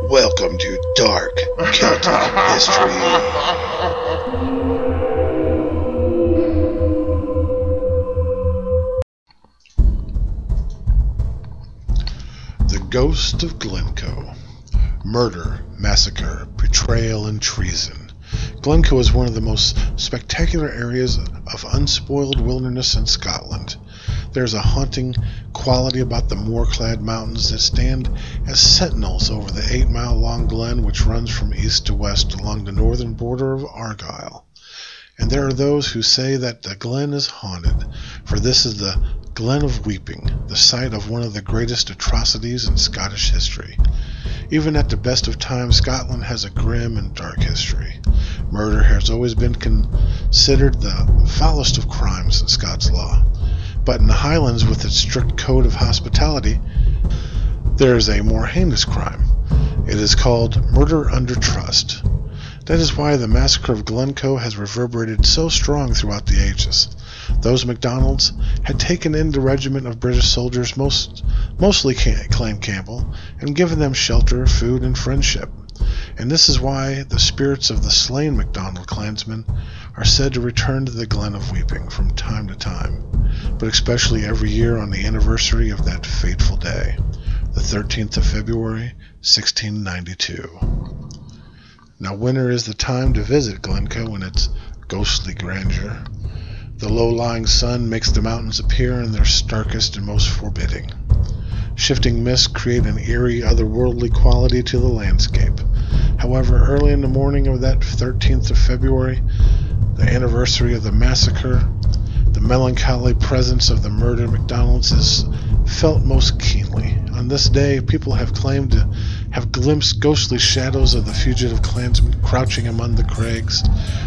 Welcome to Dark Celtic History. The Ghost of Glencoe. Murder, massacre, betrayal, and treason. Glencoe is one of the most spectacular areas of unspoiled wilderness in Scotland. There's a haunting quality about the moor-clad mountains that stand as sentinels over the 8-mile-long glen which runs from east to west along the northern border of Argyll. And there are those who say that the glen is haunted, for this is the Glen of Weeping, the site of one of the greatest atrocities in Scottish history. Even at the best of times, Scotland has a grim and dark history. Murder has always been considered the foulest of crimes in Scots Law. But in the Highlands, with its strict code of hospitality, there is a more heinous crime. It is called murder under trust. That is why the Massacre of Glencoe has reverberated so strong throughout the ages. Those MacDonalds had taken in the regiment of British soldiers, mostly Clan Campbell, and given them shelter, food, and friendship. And this is why the spirits of the slain MacDonald clansmen are said to return to the Glen of Weeping from time to time, but especially every year on the anniversary of that fateful day, the 13th of February, 1692. Now winter is the time to visit Glencoe in its ghostly grandeur. The low-lying sun makes the mountains appear in their starkest and most forbidding. Shifting mists create an eerie, otherworldly quality to the landscape. However, early in the morning of that 13th of February, the anniversary of the massacre, the melancholy presence of the murdered MacDonalds is felt most keenly. On this day, people have claimed to have glimpsed ghostly shadows of the fugitive clansmen crouching among the crags.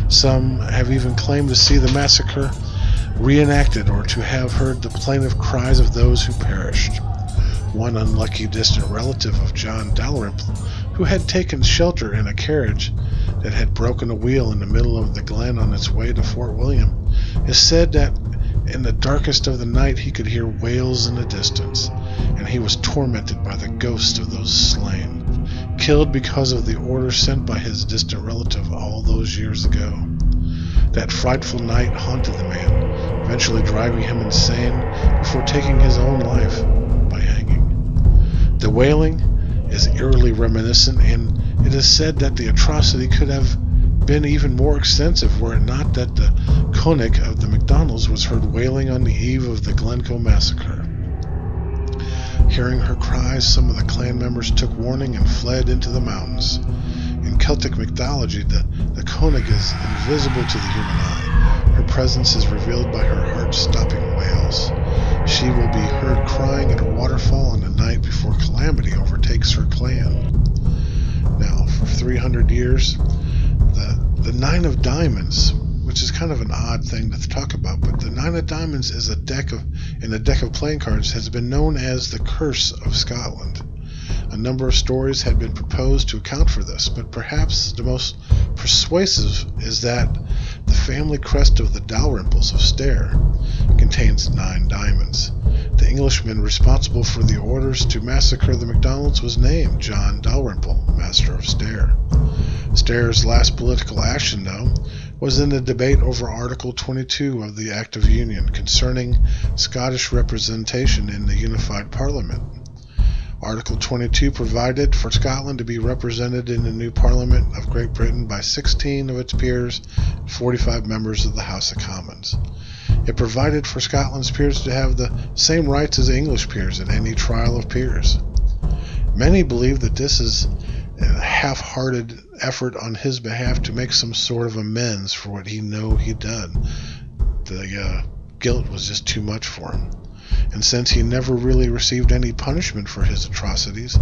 Some have even claimed to see the massacre reenacted or to have heard the plaintive cries of those who perished. One unlucky distant relative of John Dalrymple, who had taken shelter in a carriage that had broken a wheel in the middle of the glen on its way to Fort William, is said that in the darkest of the night he could hear wails in the distance, and he was tormented by the ghosts of those slain, killed because of the order sent by his distant relative all those years ago. That frightful night haunted the man, eventually driving him insane before taking his own life by hanging. The wailing is eerily reminiscent, and it is said that the atrocity could have been even more extensive were it not that the Konig of the MacDonalds was heard wailing on the eve of the Glencoe massacre. Hearing her cries, some of the clan members took warning and fled into the mountains. In Celtic mythology, the Konig is invisible to the human eye. Her presence is revealed by her heart-stopping wails. She will be heard crying at a waterfall on the night before calamity overtakes her clan. Now, for 300 years, the Nine of Diamonds, which is kind of an odd thing to talk about, but the Nine of Diamonds is in a deck of playing cards, has been known as the Curse of Scotland. A number of stories had been proposed to account for this, but perhaps the most persuasive is that the family crest of the Dalrymples of Stair contains 9 diamonds. The Englishman responsible for the orders to massacre the MacDonalds was named John Dalrymple, Master of Stair. Stair's last political action, though, was in the debate over Article 22 of the Act of Union concerning Scottish representation in the unified Parliament. Article 22 provided for Scotland to be represented in the new Parliament of Great Britain by 16 of its peers and 45 members of the House of Commons. It provided for Scotland's peers to have the same rights as English peers in any trial of peers. Many believe that this is a half-hearted effort on his behalf to make some sort of amends for what he'd done. The guilt was just too much for him. And since he never really received any punishment for his atrocities,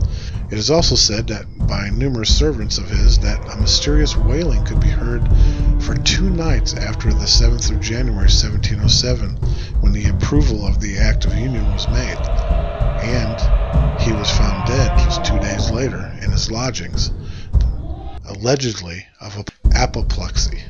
it is also said that by numerous servants of his that a mysterious wailing could be heard for 2 nights after the 7th of January 1707, when the approval of the Act of Union was made, and he was found dead just 2 days later in his lodgings, allegedly of apoplexy.